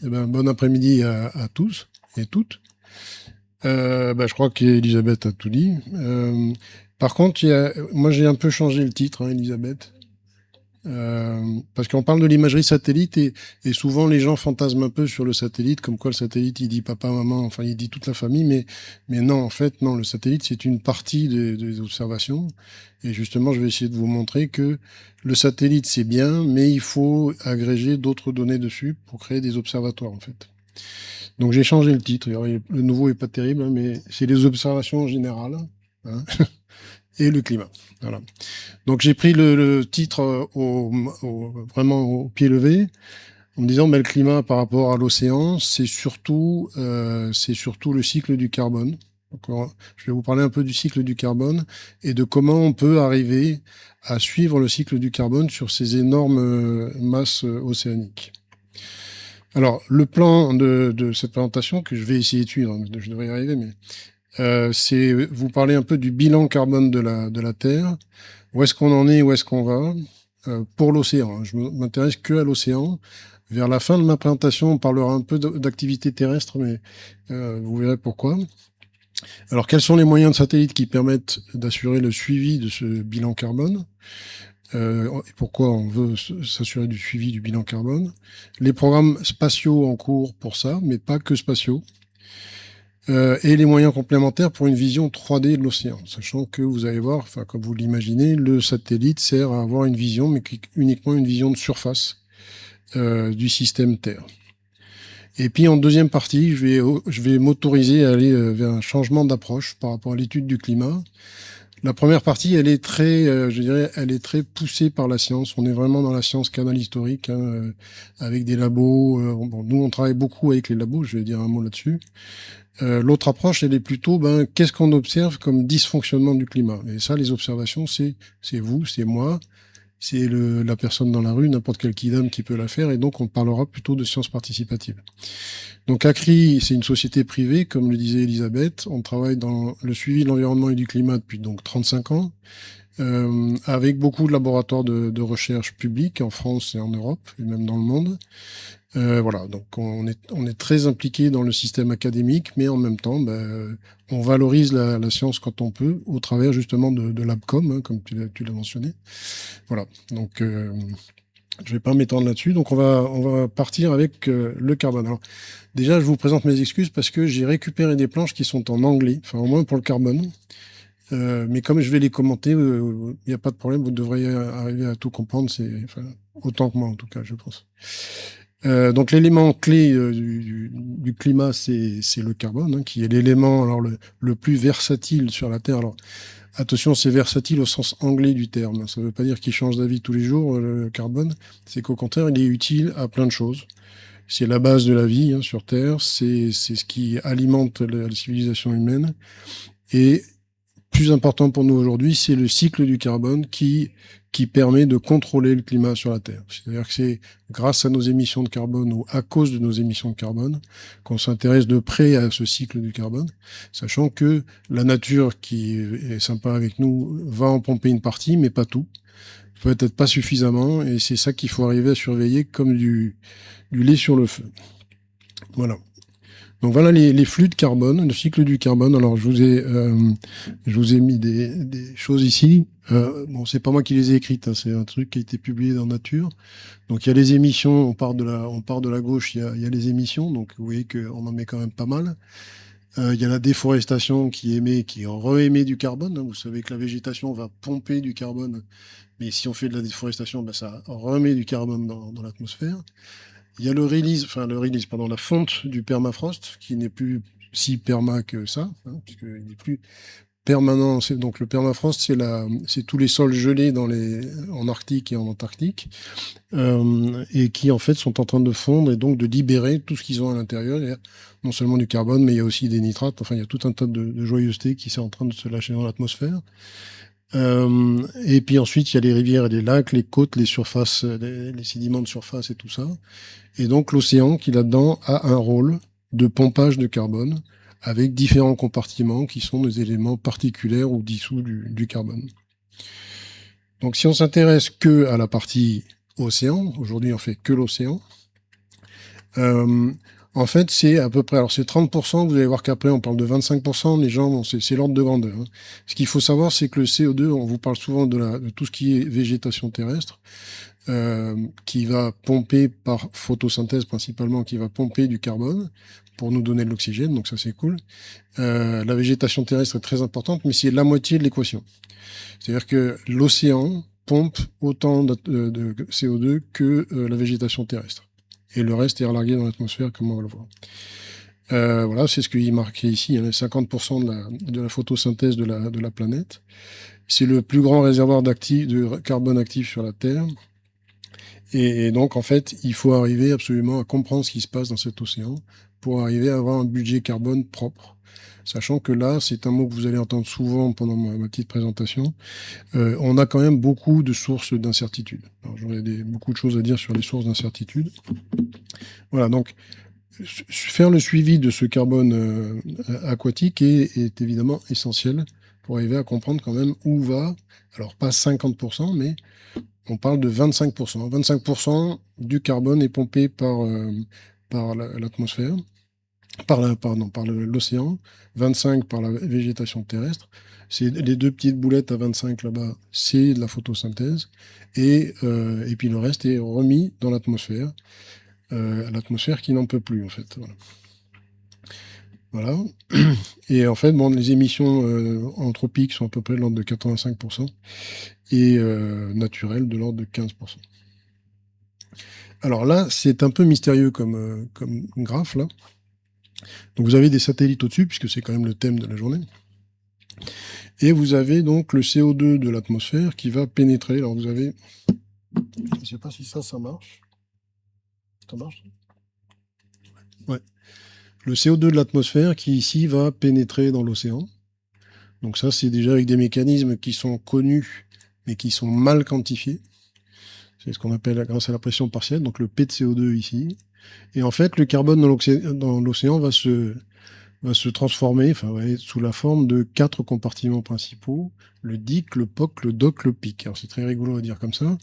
Eh ben, bon après-midi à tous et toutes. Je crois qu'Elisabeth a tout dit. Par contre, moi j'ai un peu changé le titre, hein, Elisabeth. Parce qu'on parle de l'imagerie satellite et souvent les gens fantasment un peu sur le satellite, comme quoi le satellite il dit papa, maman, enfin il dit toute la famille, mais non, en fait, non, le satellite c'est une partie des observations. Et justement, je vais essayer de vous montrer que le satellite c'est bien, mais il faut agréger d'autres données dessus pour créer des observatoires en fait. Donc j'ai changé le titre. Alors, le nouveau est pas terrible, hein, mais c'est les observations générales, hein, et le climat. Voilà. Donc j'ai pris le titre vraiment au pied levé, en me disant le climat par rapport à l'océan, c'est surtout le cycle du carbone. Donc, je vais vous parler un peu du cycle du carbone et de comment on peut arriver à suivre le cycle du carbone sur ces énormes masses océaniques. Alors, le plan de cette présentation, que je vais essayer de suivre, hein, je devrais y arriver, mais c'est vous parler un peu du bilan carbone de la Terre, où est-ce qu'on en est, où est-ce qu'on va, pour l'océan. Je m'intéresse que à l'océan. Vers la fin de ma présentation, on parlera un peu d'activité terrestre, mais vous verrez pourquoi. Alors, quels sont les moyens de satellite qui permettent d'assurer le suivi de ce bilan carbone? Et pourquoi on veut s'assurer du suivi du bilan carbone? Les programmes spatiaux en cours pour ça, mais pas que spatiaux. Et les moyens complémentaires pour une vision 3D de l'océan, sachant que vous allez voir, enfin comme vous l'imaginez, le satellite sert à avoir une vision, mais uniquement une vision de surface du système Terre. Et puis en deuxième partie, je vais m'autoriser à aller vers un changement d'approche par rapport à l'étude du climat. La première partie, elle est très, je dirais, elle est très poussée par la science. On est vraiment dans la science canal historique, hein, avec des labos. Bon, nous, on travaille beaucoup avec les labos. Je vais dire un mot là-dessus. L'autre approche, elle est plutôt, qu'est-ce qu'on observe comme dysfonctionnement du climat? Et ça, les observations, c'est vous, c'est moi, c'est la personne dans la rue, n'importe quel kidam qui peut la faire. Et donc, on parlera plutôt de sciences participatives. Donc, ACRI, c'est une société privée, comme le disait Elisabeth. On travaille dans le suivi de l'environnement et du climat depuis donc 35 ans. Avec beaucoup de laboratoires de recherche publics en France et en Europe, et même dans le monde. Voilà, donc on est très impliqué dans le système académique, mais en même temps, on valorise la science quand on peut, au travers justement de l'ABCOM, hein, comme tu l'as mentionné. Voilà, donc je vais pas m'étendre là-dessus. Donc on va partir avec le carbone. Alors, déjà, je vous présente mes excuses parce que j'ai récupéré des planches qui sont en anglais, enfin au moins pour le carbone. Mais comme je vais les commenter, il n'y a pas de problème, vous devriez arriver à tout comprendre, enfin, autant que moi en tout cas, je pense. Donc l'élément clé du climat, c'est le carbone, hein, qui est l'élément alors le plus versatile sur la Terre. Alors attention, c'est versatile au sens anglais du terme. Ça ne veut pas dire qu'il change d'avis tous les jours, le carbone. C'est qu'au contraire, il est utile à plein de choses. C'est la base de la vie, hein, sur Terre. C'est ce qui alimente la civilisation humaine. Et plus important pour nous aujourd'hui, c'est le cycle du carbone qui permet de contrôler le climat sur la Terre. C'est-à-dire que c'est grâce à nos émissions de carbone ou à cause de nos émissions de carbone qu'on s'intéresse de près à ce cycle du carbone, sachant que la nature qui est sympa avec nous va en pomper une partie, mais pas tout. Peut-être pas suffisamment, et c'est ça qu'il faut arriver à surveiller comme du lait sur le feu. Voilà. Donc voilà les flux de carbone, le cycle du carbone. Alors je vous ai mis des choses ici. Bon, c'est pas moi qui les ai écrites, hein, c'est un truc qui a été publié dans Nature. Donc il y a les émissions, on part de la gauche, il y a les émissions, donc vous voyez qu'on en met quand même pas mal. Il y a la déforestation qui re-émet du carbone, hein. Vous savez que la végétation va pomper du carbone, mais si on fait de la déforestation, ça remet du carbone dans l'atmosphère. Il y a la fonte du permafrost, qui n'est plus si perma que ça, hein, puisqu'il n'est plus permanent. Donc le permafrost, c'est tous les sols gelés en Arctique et en Antarctique, et qui en fait sont en train de fondre et donc de libérer tout ce qu'ils ont à l'intérieur. Il y a non seulement du carbone, mais il y a aussi des nitrates. Enfin, il y a tout un tas de joyeuseté qui est en train de se lâcher dans l'atmosphère. Et puis ensuite, il y a les rivières et les lacs, les côtes, les surfaces, les sédiments de surface et tout ça. Et donc l'océan qui là-dedans a un rôle de pompage de carbone avec différents compartiments qui sont des éléments particuliers ou dissous du carbone. Donc si on s'intéresse que à la partie océan, aujourd'hui on fait que l'océan, Euh, En fait, c'est à peu près, alors c'est 30%, vous allez voir qu'après on parle de 25%, les gens, bon, c'est l'ordre de grandeur, hein. Ce qu'il faut savoir, c'est que le CO2, on vous parle souvent de tout ce qui est végétation terrestre, qui va pomper par photosynthèse principalement, qui va pomper du carbone pour nous donner de l'oxygène, donc ça c'est cool. La végétation terrestre est très importante, mais c'est la moitié de l'équation. C'est-à-dire que l'océan pompe autant de CO2 que la végétation terrestre. Et le reste est relargué dans l'atmosphère, comme on va le voir. Voilà, c'est ce qu'il est marqué ici, hein, 50% de la photosynthèse de la planète. C'est le plus grand réservoir de carbone actif sur la Terre. Et donc, en fait, il faut arriver absolument à comprendre ce qui se passe dans cet océan pour arriver à avoir un budget carbone propre. Sachant que là, c'est un mot que vous allez entendre souvent pendant ma petite présentation, on a quand même beaucoup de sources d'incertitude. Alors, j'aurais beaucoup de choses à dire sur les sources d'incertitude. Voilà, donc faire le suivi de ce carbone aquatique est évidemment essentiel pour arriver à comprendre quand même où va, alors pas 50%, mais on parle de 25%. 25% du carbone est pompé par l'atmosphère, par l'océan, 25 par la végétation terrestre. C'est les deux petites boulettes à 25 là-bas, c'est de la photosynthèse. Et puis le reste est remis dans l'atmosphère qui n'en peut plus en fait. Voilà. Voilà. Et en fait, bon, les émissions anthropiques sont à peu près de l'ordre de 85% et naturelles de l'ordre de 15%. Alors là, c'est un peu mystérieux comme graphe là. Donc vous avez des satellites au-dessus, puisque c'est quand même le thème de la journée. Et vous avez donc le CO2 de l'atmosphère qui va pénétrer. Alors vous avez, je ne sais pas si ça marche. Ça marche? Ouais. Le CO2 de l'atmosphère qui ici va pénétrer dans l'océan. Donc ça, c'est déjà avec des mécanismes qui sont connus, mais qui sont mal quantifiés. C'est ce qu'on appelle grâce à la pression partielle, donc le P de CO2 ici. Et en fait, le carbone dans l'océan va se transformer, enfin, va être sous la forme de 4 compartiments principaux, le DIC, le POC, le DOC, le PIC. Alors c'est très rigolo à dire comme ça.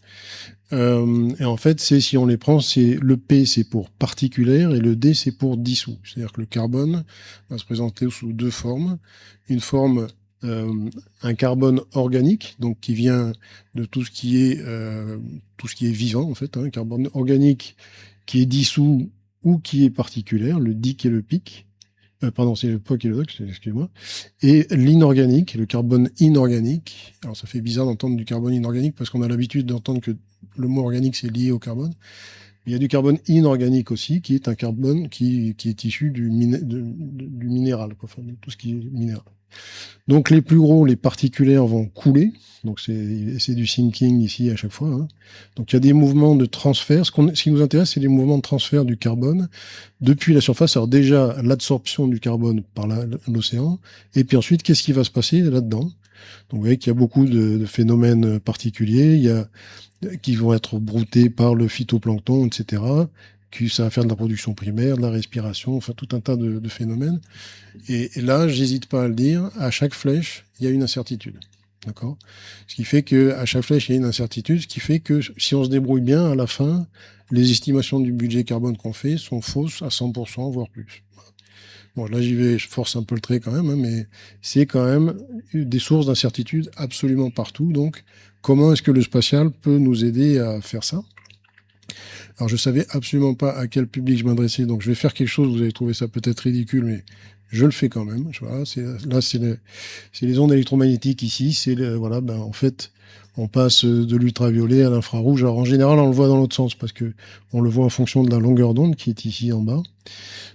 Et en fait, si on les prend, c'est le P, c'est pour particulière, et le D, c'est pour dissous. C'est-à-dire que le carbone va se présenter sous deux formes. Une forme, un carbone organique, donc qui vient de tout ce qui est vivant, en fait, hein, un carbone organique qui est dissous ou qui est particulière, le DIC et le PIC. Pardon, c'est le POC et le DOC, excusez-moi. Et l'inorganique, le carbone inorganique. Alors ça fait bizarre d'entendre du carbone inorganique parce qu'on a l'habitude d'entendre que le mot organique c'est lié au carbone. Il y a du carbone inorganique aussi, qui est un carbone qui est issu du minéral, quoi, enfin, de tout ce qui est minéral. Donc les plus gros, les particulières vont couler. Donc c'est du sinking ici à chaque fois, hein. Donc il y a des mouvements de transfert. Ce qui nous intéresse, c'est les mouvements de transfert du carbone depuis la surface. Alors déjà, l'absorption du carbone par l'océan. Et puis ensuite, qu'est-ce qui va se passer là-dedans? Donc vous voyez qu'il y a beaucoup de phénomènes particuliers. Il y a qui vont être broutés par le phytoplancton, etc. Que ça va faire de la production primaire, de la respiration, enfin tout un tas de phénomènes. Et là, j'hésite pas à le dire, à chaque flèche, il y a une incertitude. D'accord? Ce qui fait qu'à chaque flèche, il y a une incertitude, ce qui fait que si on se débrouille bien, à la fin, les estimations du budget carbone qu'on fait sont fausses à 100%, voire plus. Bon, là, j'y vais, je force un peu le trait quand même, hein, mais c'est quand même des sources d'incertitude absolument partout. Donc, comment est-ce que le spatial peut nous aider à faire ça? Alors, je savais absolument pas à quel public je m'adressais, donc je vais faire quelque chose, vous allez trouver ça peut-être ridicule, mais je le fais quand même. Voilà, là, c'est les ondes électromagnétiques ici. Voilà, ben, en fait, on passe de l'ultraviolet à l'infrarouge. Alors, en général, on le voit dans l'autre sens parce que on le voit en fonction de la longueur d'onde qui est ici en bas.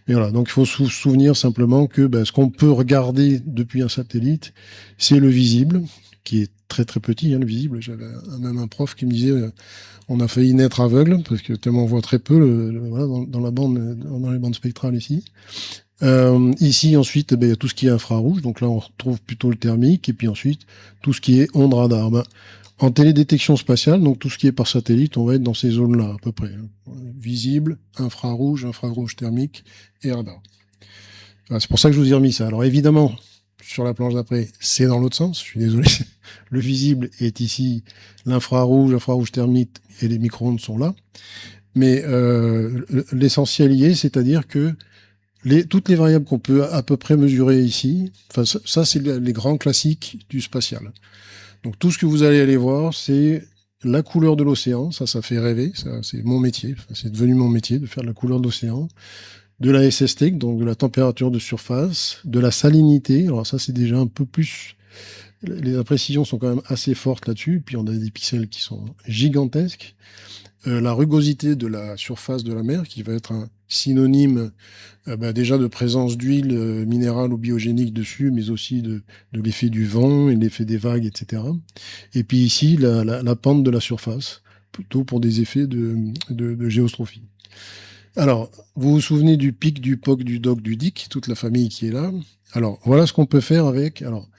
Mais voilà, donc il faut se souvenir simplement que ben, ce qu'on peut regarder depuis un satellite, c'est le visible, qui est très très petit, hein, le visible. J'avais même un prof qui me disait on a failli naître aveugle parce que tellement on voit très peu voilà, dans les bandes spectrales ici. Ici ensuite, ben, il y a tout ce qui est infrarouge, donc là on retrouve plutôt le thermique, et puis ensuite tout ce qui est ondes radar. Ben, en télédétection spatiale, donc tout ce qui est par satellite, on va être dans ces zones-là à peu près, hein. Visible, infrarouge, infrarouge thermique et radar. Voilà, c'est pour ça que je vous ai remis ça. Alors évidemment, sur la planche d'après, c'est dans l'autre sens, je suis désolé. Le visible est ici, l'infrarouge, infrarouge thermique et les micro-ondes sont là. Mais l'essentiel y est, c'est-à-dire que toutes les variables qu'on peut à peu près mesurer ici, enfin ça c'est les grands classiques du spatial. Donc tout ce que vous allez aller voir, c'est la couleur de l'océan, ça fait rêver, ça c'est mon métier, c'est devenu mon métier de faire la couleur de l'océan, de la SST, donc de la température de surface, de la salinité, alors ça c'est déjà un peu plus, les imprécisions sont quand même assez fortes là-dessus, puis on a des pixels qui sont gigantesques, la rugosité de la surface de la mer qui va être un synonyme déjà de présence d'huile minérale ou biogénique dessus, mais aussi de l'effet du vent et l'effet des vagues, etc. Et puis ici, la pente de la surface, plutôt pour des effets de géostrophie. Alors, vous vous souvenez du pic, du POC, du DOC, du DIC, toute la famille qui est là. Alors, voilà ce qu'on peut faire avec. Alors,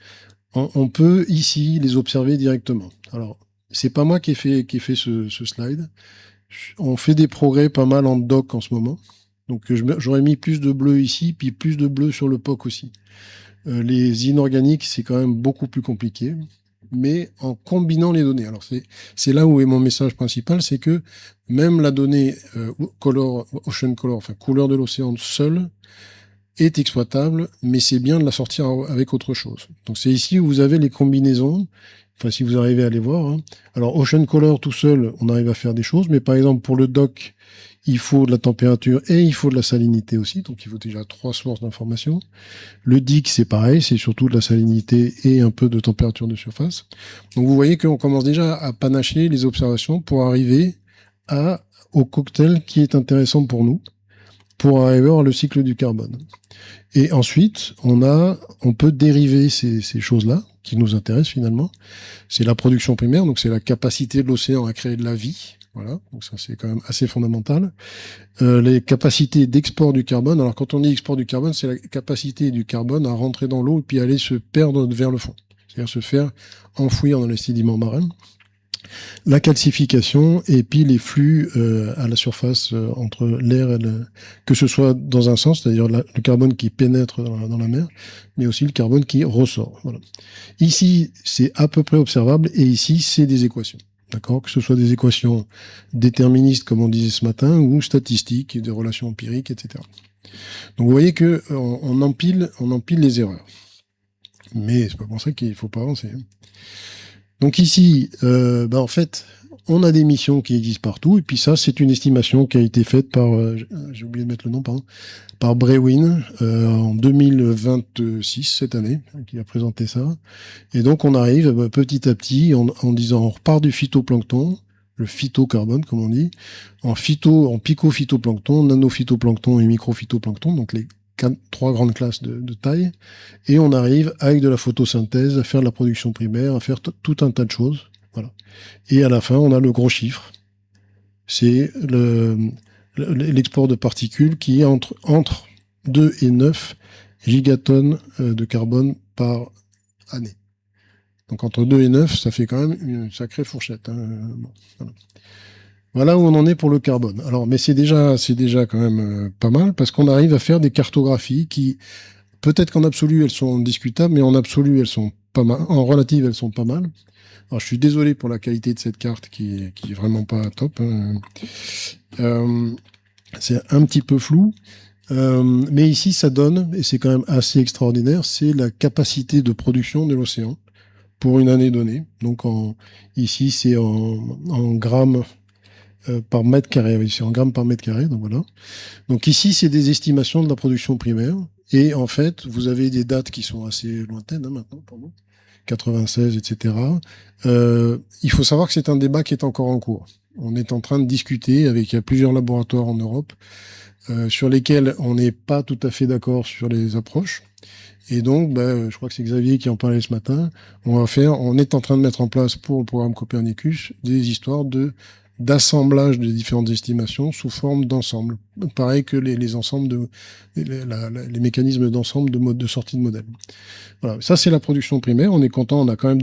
on peut ici les observer directement. Alors, c'est pas moi qui ai fait ce slide. On fait des progrès pas mal en doc en ce moment. Donc j'aurais mis plus de bleu ici, puis plus de bleu sur le POC aussi. Les inorganiques, c'est quand même beaucoup plus compliqué, mais en combinant les données. Alors c'est là où est mon message principal, c'est que même la donnée ocean color, enfin couleur de l'océan seule, est exploitable, mais c'est bien de la sortir avec autre chose. Donc c'est ici où vous avez les combinaisons. Enfin, si vous arrivez à les voir. Hein. Alors, Ocean Color tout seul, on arrive à faire des choses, mais par exemple, pour le doc, il faut de la température et il faut de la salinité aussi, donc il faut déjà 3 sources d'informations. Le DIC, c'est pareil, c'est surtout de la salinité et un peu de température de surface. Donc vous voyez qu'on commence déjà à panacher les observations pour arriver au cocktail qui est intéressant pour nous, pour arriver à voir le cycle du carbone. Et ensuite, on peut dériver ces choses-là, qui nous intéressent finalement. C'est la production primaire, donc c'est la capacité de l'océan à créer de la vie. Voilà, donc ça c'est quand même assez fondamental. Les capacités d'export du carbone. Alors quand on dit export du carbone, c'est la capacité du carbone à rentrer dans l'eau et puis aller se perdre vers le fond. C'est-à-dire se faire enfouir dans les sédiments marins. La calcification et puis les flux à la surface entre l'air et que ce soit dans un sens, c'est-à-dire le carbone qui pénètre dans la mer, mais aussi le carbone qui ressort. Voilà. Ici, c'est à peu près observable et ici, c'est des équations. D'accord, que ce soit des équations déterministes, comme on disait ce matin, ou statistiques, des relations empiriques, etc. Donc vous voyez que on empile les erreurs. Mais c'est pas pour ça qu'il faut pas avancer. Donc ici, en fait, on a des missions qui existent partout, et puis ça, c'est une estimation qui a été faite par, j'ai oublié de mettre le nom, pardon, par Brewin en 2026, cette année, qui a présenté ça. Et donc on arrive petit à petit en disant, on repart du phytoplancton, le phytocarbone, comme on dit, en pico-phytoplancton, nano-phytoplancton et micro-phytoplancton, donc les 3 grandes classes de taille, et on arrive avec de la photosynthèse à faire de la production primaire, à faire tout un tas de choses. Voilà. Et à la fin, on a le gros chiffre. C'est l'export de particules qui est entre 2 et 9 gigatonnes de carbone par année. Donc entre 2 et 9, ça fait quand même une sacrée fourchette. Hein. Bon, voilà. Voilà où on en est pour le carbone. Alors, mais c'est déjà quand même pas mal parce qu'on arrive à faire des cartographies qui, peut-être qu'en absolu elles sont discutables, mais en absolu elles sont pas mal, en relative elles sont pas mal. Alors, je suis désolé pour la qualité de cette carte qui est vraiment pas top. Hein. C'est un petit peu flou, mais ici ça donne, et c'est quand même assez extraordinaire, c'est la capacité de production de l'océan pour une année donnée. Donc ici c'est en grammes par mètre carré, oui, c'est en grammes par mètre carré, donc voilà. Donc ici, c'est des estimations de la production primaire, et en fait, vous avez des dates qui sont assez lointaines hein, maintenant pour nous, 96, etc. Il faut savoir que c'est un débat qui est encore en cours. On est en train de discuter avec il y a plusieurs laboratoires en Europe sur lesquels on n'est pas tout à fait d'accord sur les approches. Et donc, je crois que c'est Xavier qui en parlait ce matin. On est en train de mettre en place pour le programme Copernicus des histoires d'assemblage de différentes estimations sous forme d'ensemble. Pareil que les ensembles les mécanismes d'ensemble de sortie de modèle. Voilà. Ça, c'est la production primaire. On est content. On a quand même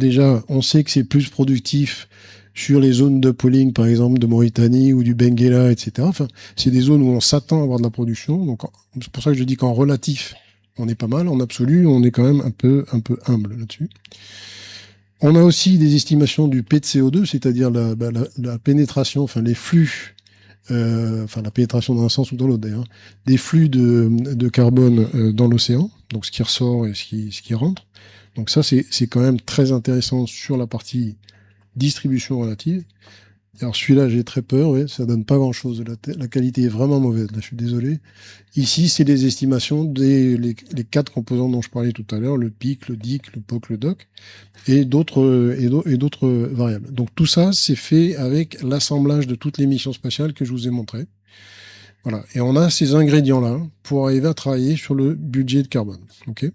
on sait que c'est plus productif sur les zones de polling, par exemple, de Mauritanie ou du Benguela, etc. Enfin, c'est des zones où on s'attend à avoir de la production. Donc, c'est pour ça que je dis qu'en relatif, on est pas mal. En absolu, on est quand même un peu humble là-dessus. On a aussi des estimations du P de CO2, c'est-à-dire la pénétration, enfin les flux enfin la pénétration dans un sens ou dans l'autre d'ailleurs, des flux de carbone dans l'océan, donc ce qui ressort et ce qui rentre. Donc ça, c'est quand même très intéressant sur la partie distribution relative. Alors celui-là, j'ai très peur, ouais, ça donne pas grand-chose. La qualité est vraiment mauvaise, là, je suis désolé. Ici, c'est des estimations les quatre composants dont je parlais tout à l'heure, le PIC, le DIC, le POC, le DOC, et d'autres variables. Donc tout ça, c'est fait avec l'assemblage de toutes les missions spatiales que je vous ai montrées. Voilà. Et on a ces ingrédients-là pour arriver à travailler sur le budget de carbone. OK ?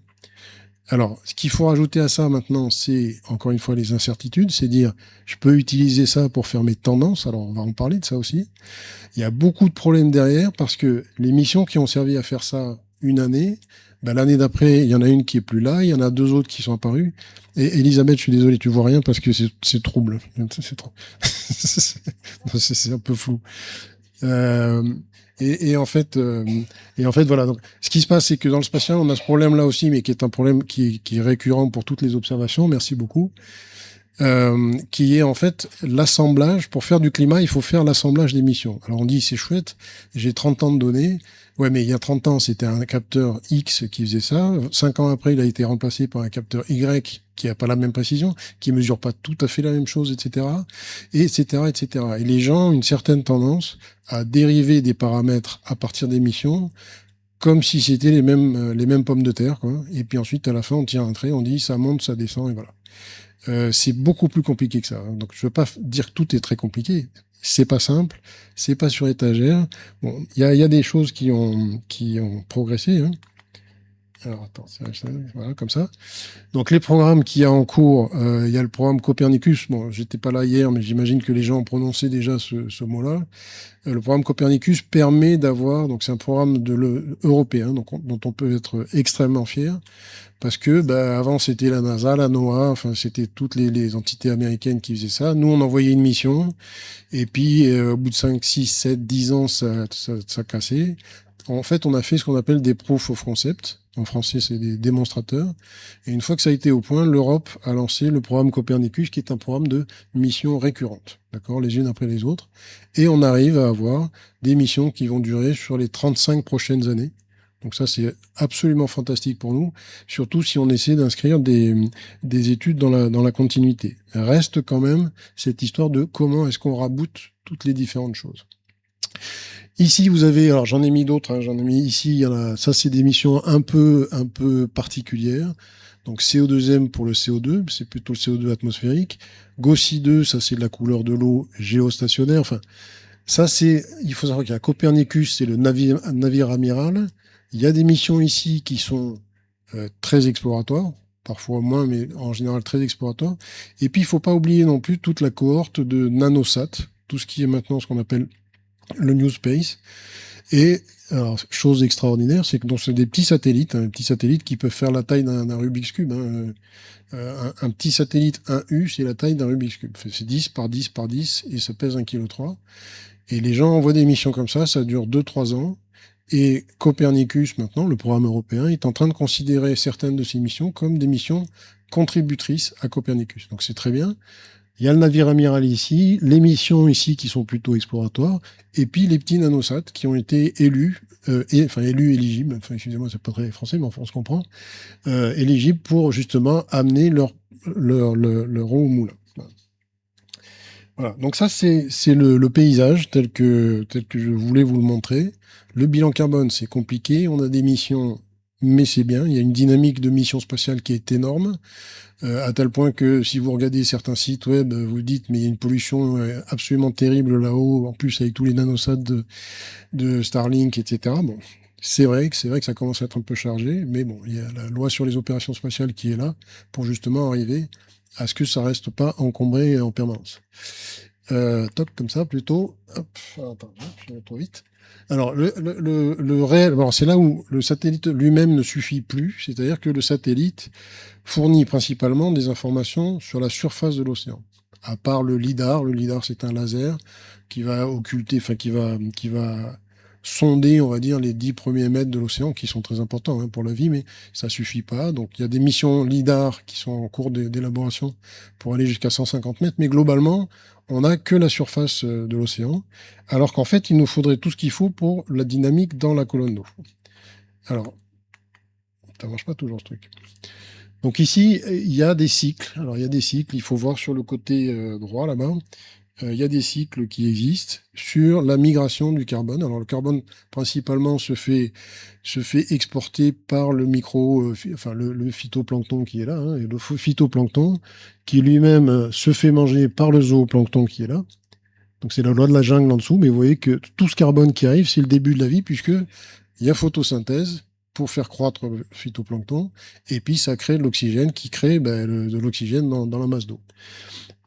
Alors, ce qu'il faut rajouter à ça maintenant, c'est encore une fois les incertitudes, c'est dire je peux utiliser ça pour faire mes tendances. Alors, on va en parler de ça aussi. Il y a beaucoup de problèmes derrière parce que les missions qui ont servi à faire ça une année, ben, l'année d'après, il y en a une qui est plus là, il y en a deux autres qui sont apparues. Et Elisabeth, je suis désolé, tu vois rien parce que c'est trouble. C'est trop. C'est un peu flou. Euh, et en fait, voilà. Donc, ce qui se passe, c'est que dans le spatial, on a ce problème-là aussi, mais qui est un problème qui est récurrent pour toutes les observations. Merci beaucoup. Qui est en fait l'assemblage. Pour faire du climat, il faut faire l'assemblage des missions. Alors on dit c'est chouette, j'ai 30 ans de données. Ouais, mais il y a 30 ans, c'était un capteur X qui faisait ça. 5 ans après, il a été remplacé par un capteur Y qui a pas la même précision, qui mesure pas tout à fait la même chose, etc., etc., etc. Et les gens ont une certaine tendance à dériver des paramètres à partir des missions, comme si c'était les mêmes pommes de terre, quoi. Et puis ensuite, à la fin, on tire un trait, on dit ça monte, ça descend, et voilà. C'est beaucoup plus compliqué que ça. Donc, je veux pas dire que tout est très compliqué. C'est pas simple, c'est pas sur étagère. Bon, il y a des choses qui ont progressé, hein. Alors, attends, voilà, comme ça. Donc, les programmes qu'il y a en cours, il y a le programme Copernicus. Bon, j'étais pas là hier, mais j'imagine que les gens ont prononcé déjà ce mot-là. Le programme Copernicus permet d'avoir, donc c'est un programme européen, donc dont on peut être extrêmement fier. Parce que bah, avant, c'était la NASA, la NOAA, enfin, c'était toutes les entités américaines qui faisaient ça. Nous, on envoyait une mission, et puis au bout de 5, 6, 7, 10 ans, ça cassait. En fait, on a fait ce qu'on appelle des proof of concept. En français, c'est des démonstrateurs. Et une fois que ça a été au point, l'Europe a lancé le programme Copernicus, qui est un programme de missions récurrentes, d'accord, les unes après les autres. Et on arrive à avoir des missions qui vont durer sur les 35 prochaines années. Donc ça, c'est absolument fantastique pour nous, surtout si on essaie d'inscrire des études dans la continuité. Reste quand même cette histoire de comment est-ce qu'on raboute toutes les différentes choses. Ici, vous avez, alors j'en ai mis d'autres, hein, j'en ai mis ici, il y en a, ça c'est des missions un peu particulières. Donc CO2M pour le CO2, c'est plutôt le CO2 atmosphérique. GOSI 2, ça c'est de la couleur de l'eau géostationnaire. Enfin, ça c'est, il faut savoir qu'il y a Copernicus, c'est le navire amiral. Il y a des missions ici qui sont très exploratoires, parfois moins, mais en général très exploratoires. Et puis, il faut pas oublier non plus toute la cohorte de nanosat, tout ce qui est maintenant ce qu'on appelle le New Space. Et alors, chose extraordinaire, c'est que c'est des petits satellites qui peuvent faire la taille d'un Rubik's Cube. Hein. Un petit satellite 1U, c'est la taille d'un Rubik's Cube. C'est 10 par 10 par 10 et ça pèse 1,3 kg. Et les gens envoient des missions comme ça dure 2-3 ans. Et Copernicus, maintenant, le programme européen, est en train de considérer certaines de ces missions comme des missions contributrices à Copernicus. Donc c'est très bien. Il y a le navire amiral ici, les missions ici qui sont plutôt exploratoires, et puis les petits nanosats qui ont été élus, élus éligibles, enfin excusez-moi, c'est pas très français, mais enfin on se comprend, éligibles pour justement amener leur eau au moulin. Voilà, donc ça c'est le paysage tel que je voulais vous le montrer. Le bilan carbone, c'est compliqué, on a des missions, mais c'est bien. Il y a une dynamique de mission spatiale qui est énorme, à tel point que si vous regardez certains sites web, vous dites mais il y a une pollution absolument terrible là-haut, en plus avec tous les nanosats de Starlink, etc. Bon, c'est vrai que ça commence à être un peu chargé, mais bon, il y a la loi sur les opérations spatiales qui est là pour justement arriver à ce que ça reste pas encombré en permanence. Toc, comme ça, plutôt. Hop, attends, je vais trop vite. Alors, le réel, bon, c'est là où le satellite lui-même ne suffit plus, c'est-à-dire que le satellite fournit principalement des informations sur la surface de l'océan. À part le lidar c'est un laser qui va occulter, enfin qui va sonder, on va dire, les 10 premiers mètres de l'océan, qui sont très importants hein, pour la vie, mais ça suffit pas. Donc il y a des missions LIDAR qui sont en cours d'élaboration pour aller jusqu'à 150 mètres, mais globalement, on n'a que la surface de l'océan, alors qu'en fait, il nous faudrait tout ce qu'il faut pour la dynamique dans la colonne d'eau. Alors, ça marche pas toujours ce truc. Donc ici, il y a des cycles. Alors il y a des cycles, il faut voir sur le côté droit là-bas. Il y a des cycles qui existent sur la migration du carbone. Alors le carbone principalement se fait exporter par le le phytoplancton qui est là, hein, et le phytoplancton qui lui-même se fait manger par le zooplancton qui est là. Donc c'est la loi de la jungle en dessous, mais vous voyez que tout ce carbone qui arrive, c'est le début de la vie, puisque il y a photosynthèse pour faire croître le phytoplancton, et puis ça crée de l'oxygène qui crée de l'oxygène dans la masse d'eau.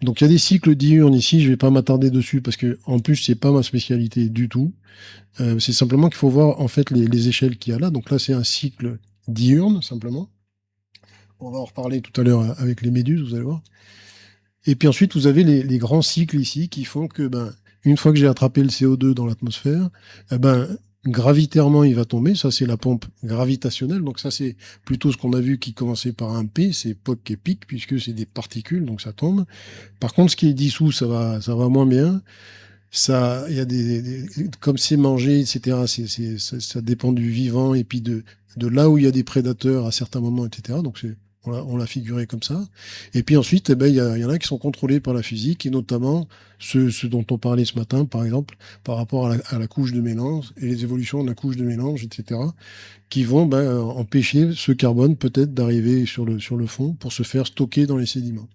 Donc il y a des cycles diurnes ici, je vais pas m'attarder dessus parce que en plus c'est pas ma spécialité du tout. C'est simplement qu'il faut voir en fait les échelles qu'il y a là. Donc là c'est un cycle diurne simplement. On va en reparler tout à l'heure avec les méduses, vous allez voir. Et puis ensuite vous avez les grands cycles ici qui font que une fois que j'ai attrapé le CO2 dans l'atmosphère, gravitairement il va tomber. Ça c'est la pompe gravitationnelle. Donc ça c'est plutôt ce qu'on a vu qui commençait par un P, c'est POC et PIC puisque c'est des particules, donc ça tombe. Par contre, ce qui est dissous, ça va moins bien. Ça, il y a comme c'est mangé, etc. Ça dépend du vivant et puis de là où il y a des prédateurs à certains moments, etc. Donc on l'a figuré comme ça. Et puis ensuite, il y en a qui sont contrôlés par la physique et notamment ceux dont on parlait ce matin, par exemple, par rapport à la couche de mélange et les évolutions de la couche de mélange, etc. qui vont empêcher ce carbone peut-être d'arriver sur le fond pour se faire stocker dans les sédiments.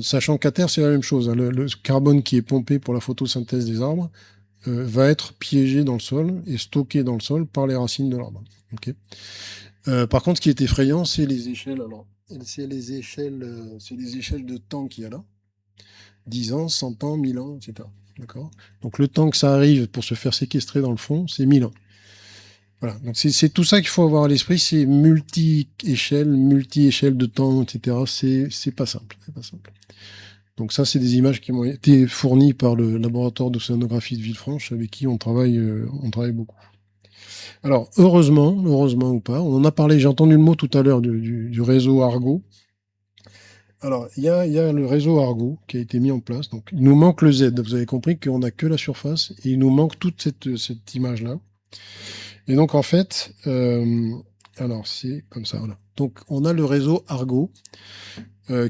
Sachant qu'à terre, c'est la même chose. Hein. Le carbone qui est pompé pour la photosynthèse des arbres va être piégé dans le sol et stocké dans le sol par les racines de l'arbre. Okay. Par contre, ce qui est effrayant, c'est les échelles. Alors, c'est les échelles de temps qu'il y a là. 10 ans, 100 ans, 1000 ans, etc. D'accord. Donc, le temps que ça arrive pour se faire séquestrer dans le fond, c'est 1000 ans. Voilà, donc c'est tout ça qu'il faut avoir à l'esprit, c'est multi-échelle de temps, etc. C'est pas simple, c'est pas simple. Donc ça, c'est des images qui m'ont été fournies par le laboratoire d'océanographie de Villefranche, avec qui on travaille beaucoup. Alors, heureusement ou pas, on en a parlé, j'ai entendu le mot tout à l'heure du réseau Argo. Alors, il y a le réseau Argo qui a été mis en place. Donc, il nous manque le Z. Vous avez compris qu'on n'a que la surface et il nous manque toute cette image-là. Et donc, en fait, alors c'est comme ça, voilà. Donc, on a le réseau Argo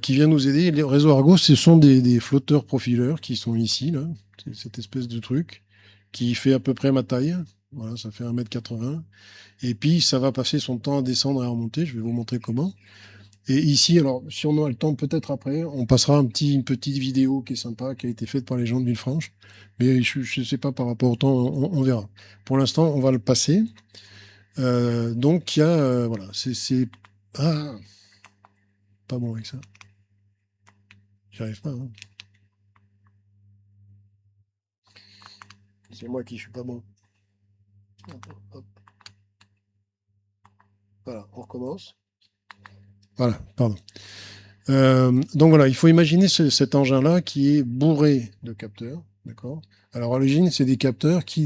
qui vient nous aider. Les réseaux Argo, ce sont des flotteurs profileurs qui sont ici, là. C'est cette espèce de truc qui fait à peu près ma taille. Voilà, ça fait 1,80 m. Et puis, ça va passer son temps à descendre et à remonter. Je vais vous montrer comment. Et ici, alors, si on a le temps, peut-être après, on passera une petite vidéo qui est sympa, qui a été faite par les gens de Villefranche. Mais je ne sais pas par rapport au temps, on verra. Pour l'instant, on va le passer. Donc, il y a, voilà, ah, pas bon avec ça. J'y arrive pas. Hein. C'est moi qui suis pas bon. Hop. Voilà, on recommence. Voilà, pardon. Donc voilà, il faut imaginer cet engin-là qui est bourré de capteurs, d'accord. Alors à l'origine, c'est des capteurs qui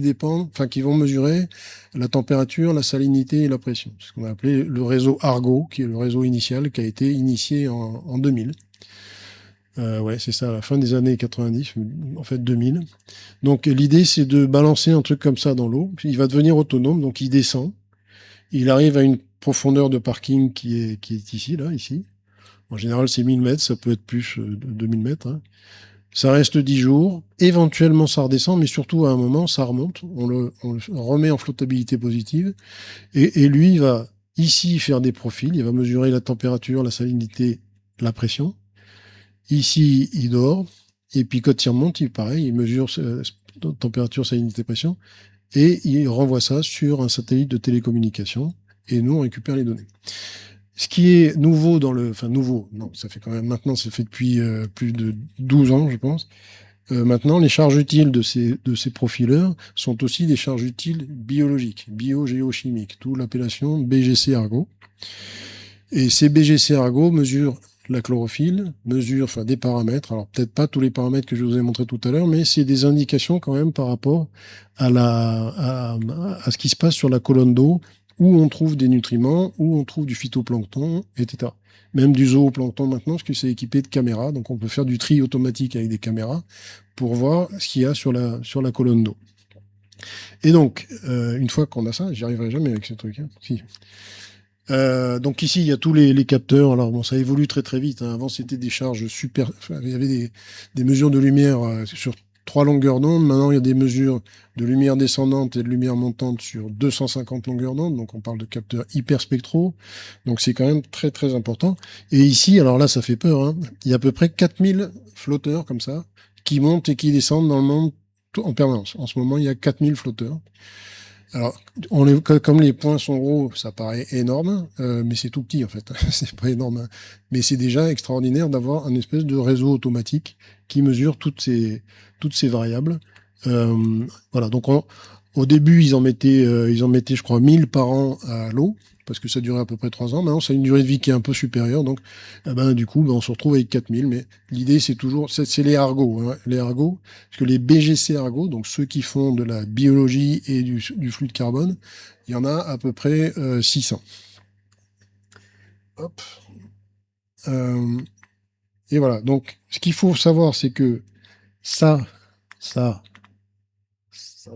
vont mesurer la température, la salinité et la pression. C'est ce qu'on a appelé le réseau Argo, qui est le réseau initial, qui a été initié en 2000. Ouais, c'est ça, à la fin des années 90, en fait 2000. Donc l'idée, c'est de balancer un truc comme ça dans l'eau. Il va devenir autonome, donc il descend. Il arrive à une profondeur de parking qui est ici, là, ici. En général, c'est 1000 mètres, ça peut être plus de 2000 mètres. Hein. Ça reste 10 jours. Éventuellement, ça redescend, mais surtout, à un moment, ça remonte. On le remet en flottabilité positive. Et lui, il va ici faire des profils. Il va mesurer la température, la salinité, la pression. Ici, il dort. Et puis, quand il remonte, il mesure température, salinité, pression. Et il renvoie ça sur un satellite de télécommunication. Et nous, on récupère les données. Ce qui est nouveau nouveau, non, ça fait quand même, maintenant, ça fait depuis plus de 12 ans, je pense. Maintenant, les charges utiles de ces profileurs sont aussi des charges utiles biologiques, biogéochimiques, d'où l'appellation BGC Argo. Et ces BGC Argo mesurent la chlorophylle, mesure enfin, des paramètres. Alors peut-être pas tous les paramètres que je vous ai montrés tout à l'heure, mais c'est des indications quand même par rapport à ce qui se passe sur la colonne d'eau, où on trouve des nutriments, où on trouve du phytoplancton, etc. Même du zooplancton maintenant, parce que c'est équipé de caméras, donc on peut faire du tri automatique avec des caméras pour voir ce qu'il y a sur la colonne d'eau. Et donc, une fois qu'on a ça, j'y arriverai jamais avec ce truc. Hein. Si. Donc ici, il y a tous les capteurs. Alors bon, ça évolue très très vite. Hein. Avant, c'était des charges super. Enfin, il y avait des mesures de lumière sur 3 longueurs d'onde. Maintenant, il y a des mesures de lumière descendante et de lumière montante sur 250 longueurs d'onde. Donc on parle de capteurs hyperspectraux. Donc c'est quand même très très important. Et ici, alors là, ça fait peur. Hein. Il y a à peu près 4000 flotteurs comme ça qui montent et qui descendent dans le monde en permanence. En ce moment, il y a 4000 flotteurs. Alors, comme les points sont gros, ça paraît énorme, mais c'est tout petit en fait. C'est pas énorme, hein. Mais c'est déjà extraordinaire d'avoir un espèce de réseau automatique qui mesure toutes ces variables. Voilà. Donc, au début, ils en mettaient, je crois, 1000 par an à l'eau, parce que ça durait à peu près 3 ans. Maintenant, ça a une durée de vie qui est un peu supérieure. Donc, du coup, on se retrouve avec 4000. Mais l'idée, c'est toujours, c'est les Argo, hein, les Argo, parce que les BGC Argo, donc ceux qui font de la biologie et du flux de carbone, il y en a à peu près 600. Hop. Et voilà. Donc, ce qu'il faut savoir, c'est que ça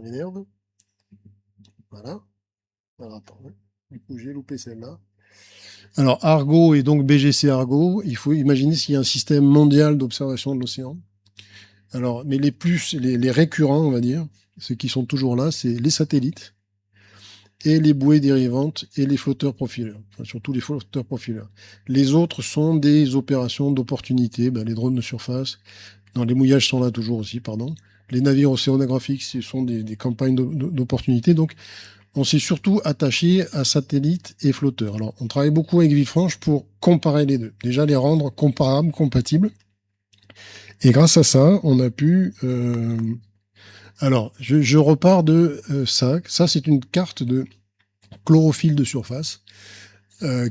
m'énerve. Voilà. Alors, attends. Du coup, j'ai loupé celle-là. Alors, Argo et donc BGC Argo, il faut imaginer s'il y a un système mondial d'observation de l'océan. Alors, mais les récurrents, on va dire, ceux qui sont toujours là, c'est les satellites et les bouées dérivantes et les flotteurs profileurs, enfin, surtout les flotteurs profileurs. Les autres sont des opérations d'opportunité, les drones de surface, non, les mouillages sont là toujours aussi, pardon. Les navires océanographiques, ce sont des campagnes d'opportunité. Donc, on s'est surtout attaché à satellites et flotteurs. Alors, on travaille beaucoup avec Villefranche pour comparer les deux. Déjà, les rendre comparables, compatibles. Et grâce à ça, on a pu... Alors, je repars de ça. Ça, c'est une carte de chlorophylle de surface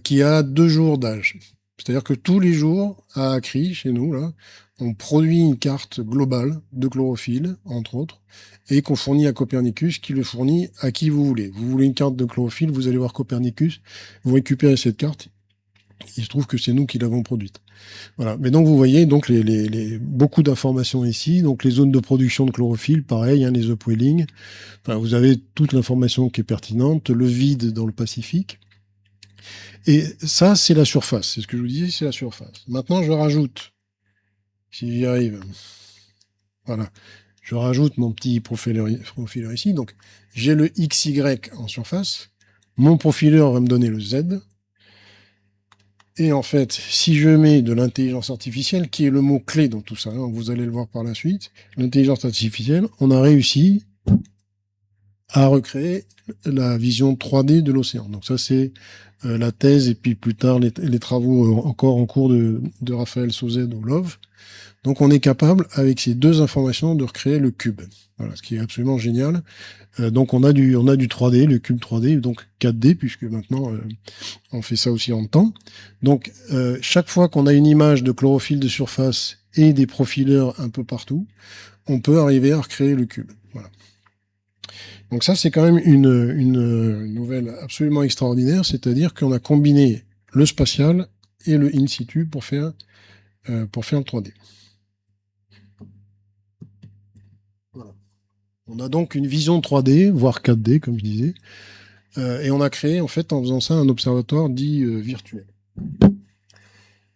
qui a 2 jours d'âge. C'est-à-dire que tous les jours, à Acri, chez nous, là, on produit une carte globale de chlorophylle, entre autres, et qu'on fournit à Copernicus, qui le fournit à qui vous voulez. Vous voulez une carte de chlorophylle, vous allez voir Copernicus, vous récupérez cette carte. Il se trouve que c'est nous qui l'avons produite. Voilà. Mais donc vous voyez donc beaucoup d'informations ici. Donc les zones de production de chlorophylle, pareil, hein, les upwelling. Enfin, vous avez toute l'information qui est pertinente. Le vide dans le Pacifique. Et ça, c'est la surface. C'est ce que je vous disais, c'est la surface. Maintenant, je rajoute, si j'y arrive, voilà, je rajoute mon petit profileur ici. Donc, j'ai le XY en surface. Mon profileur va me donner le Z. Et en fait, si je mets de l'intelligence artificielle, qui est le mot-clé dans tout ça, hein, vous allez le voir par la suite, l'intelligence artificielle, on a réussi à recréer la vision 3D de l'océan. Donc ça, c'est la thèse et puis plus tard les travaux encore en cours de Raphaël Sauzet au LOVE. Donc on est capable, avec ces 2 informations, de recréer le cube. Voilà, ce qui est absolument génial. Donc on a du 3D, le cube 3D, donc 4D, puisque maintenant on fait ça aussi en temps. Donc chaque fois qu'on a une image de chlorophylle de surface et des profileurs un peu partout, on peut arriver à recréer le cube. Voilà. Donc ça, c'est quand même une nouvelle absolument extraordinaire, c'est-à-dire qu'on a combiné le spatial et le in situ pour faire le 3D. Voilà. On a donc une vision 3D, voire 4D, comme je disais, et on a créé, en fait, en faisant ça, un observatoire dit virtuel.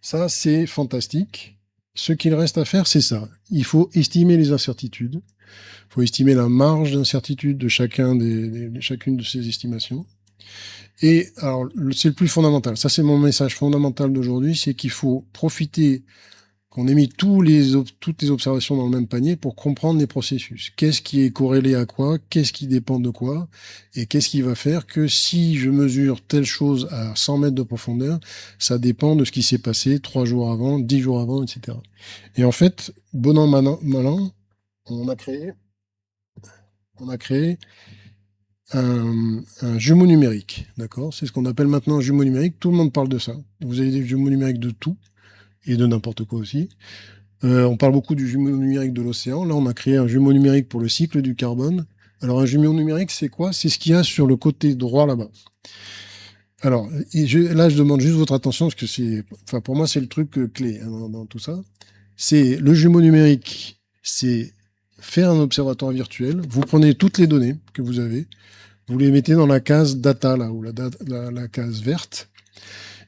Ça, c'est fantastique. Ce qu'il reste à faire, c'est ça. Il faut estimer les incertitudes. Il faut estimer la marge d'incertitude de chacune de ces estimations. Et alors, c'est le plus fondamental. Ça, c'est mon message fondamental d'aujourd'hui, c'est qu'il faut profiter qu'on ait mis toutes les observations dans le même panier pour comprendre les processus. Qu'est-ce qui est corrélé à quoi? Qu'est-ce qui dépend de quoi? Et qu'est-ce qui va faire que si je mesure telle chose à 100 mètres de profondeur, ça dépend de ce qui s'est passé 3 jours avant, 10 jours avant, etc. Et en fait, bon an, malin, on a créé un jumeau numérique, d'accord? C'est ce qu'on appelle maintenant un jumeau numérique. Tout le monde parle de ça. Vous avez des jumeaux numériques de tout. et de n'importe quoi aussi. On parle beaucoup du jumeau numérique de l'océan. Là, on a créé un jumeau numérique pour le cycle du carbone. Alors, un jumeau numérique, c'est quoi? C'est ce qu'il y a sur le côté droit là-bas. Alors, là, je demande juste votre attention parce que enfin, pour moi, c'est le truc clé hein, dans tout ça. C'est le jumeau numérique, c'est faire un observatoire virtuel. Vous prenez toutes les données que vous avez, vous les mettez dans la case data, là, ou la case verte.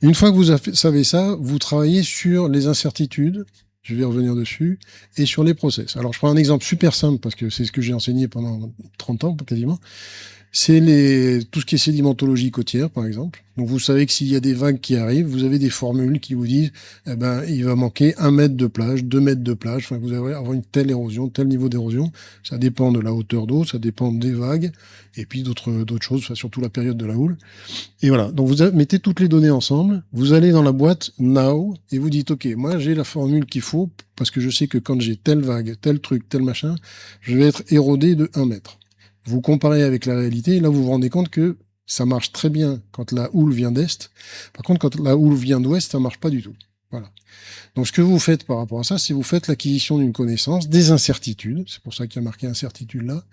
Une fois que vous savez ça, vous travaillez sur les incertitudes, je vais revenir dessus, et sur les process. Alors, je prends un exemple super simple, parce que c'est ce que j'ai enseigné pendant 30 ans, quasiment. C'est tout ce qui est sédimentologie côtière, par exemple. Donc, vous savez que s'il y a des vagues qui arrivent, vous avez des formules qui vous disent, eh ben, il va manquer 1 mètre de plage, 2 mètres de plage. Enfin, vous allez avoir une telle érosion, tel niveau d'érosion. Ça dépend de la hauteur d'eau, ça dépend des vagues, et puis d'autres choses, enfin, surtout la période de la houle. Et voilà. Donc, vous mettez toutes les données ensemble. Vous allez dans la boîte Now et vous dites, OK, moi, j'ai la formule qu'il faut parce que je sais que quand j'ai telle vague, tel truc, tel machin, je vais être érodé de 1 mètre. Vous comparez avec la réalité, et là vous vous rendez compte que ça marche très bien quand la houle vient d'est. Par contre, quand la houle vient d'ouest, ça marche pas du tout. Voilà. Donc ce que vous faites par rapport à ça, c'est vous faites l'acquisition d'une connaissance, des incertitudes, c'est pour ça qu'il y a marqué incertitude là,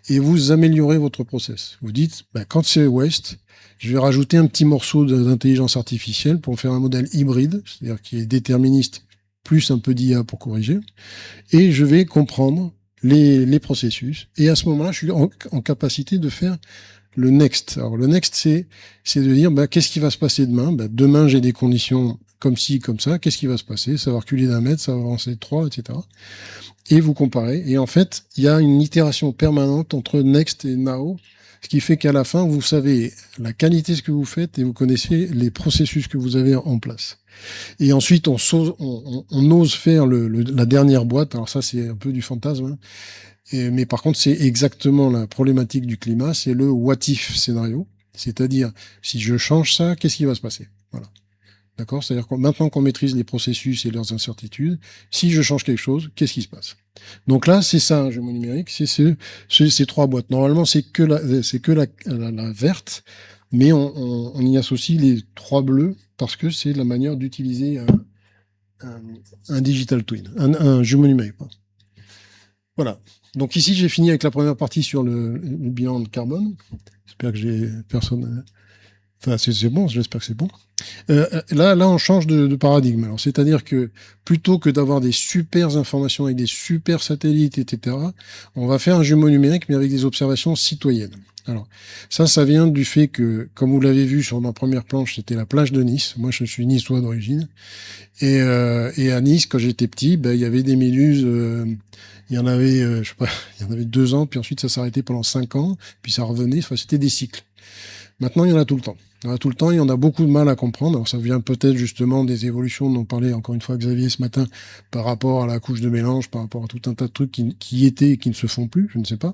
et vous améliorez votre process. Vous dites, quand c'est ouest, je vais rajouter un petit morceau d'intelligence artificielle pour faire un modèle hybride, c'est-à-dire qui est déterministe, plus un peu d'IA pour corriger, et je vais comprendre les processus. Et à ce moment-là, je suis en capacité de faire le next. Alors le next, c'est de dire qu'est-ce qui va se passer demain. Demain, j'ai des conditions comme ci, comme ça. Qu'est-ce qui va se passer? Ça va reculer d'1 mètre, ça va avancer de 3, etc. Et vous comparez. Et en fait, il y a une itération permanente entre next et now, ce qui fait qu'à la fin, vous savez la qualité de ce que vous faites et vous connaissez les processus que vous avez en place. Et ensuite, on ose faire la dernière boîte. Alors ça, c'est un peu du fantasme. Hein. Mais par contre, c'est exactement la problématique du climat. C'est le what if scénario. C'est-à-dire, si je change ça, qu'est-ce qui va se passer? Voilà. D'accord? C'est-à-dire que maintenant qu'on maîtrise les processus et leurs incertitudes, si je change quelque chose, qu'est-ce qui se passe? Donc là, c'est ça un jumeau numérique, c'est ces 3 boîtes. Normalement, c'est que la verte, mais on y associe les 3 bleus parce que c'est la manière d'utiliser un digital twin, un jumeau numérique. Voilà. Donc ici, j'ai fini avec la première partie sur le bilan de carbone. J'espère que j'ai personne. Enfin, c'est bon, j'espère que c'est bon. Là, on change de paradigme. Alors, c'est-à-dire que plutôt que d'avoir des super informations avec des super satellites, etc., on va faire un jumeau numérique, mais avec des observations citoyennes. Alors, ça vient du fait que, comme vous l'avez vu sur ma première planche, c'était la plage de Nice. Moi, je suis niçois d'origine. Et à Nice, quand j'étais petit, il y avait des méduses. Il y en avait, je sais pas, il y en avait 2 ans, puis ensuite ça s'arrêtait pendant 5 ans, puis ça revenait. Enfin, c'était des cycles. Maintenant, il y en a tout le temps. Il y en a tout le temps et on a beaucoup de mal à comprendre. Alors, ça vient peut-être justement des évolutions dont parlait encore une fois Xavier ce matin par rapport à la couche de mélange, par rapport à tout un tas de trucs qui étaient et qui ne se font plus, je ne sais pas.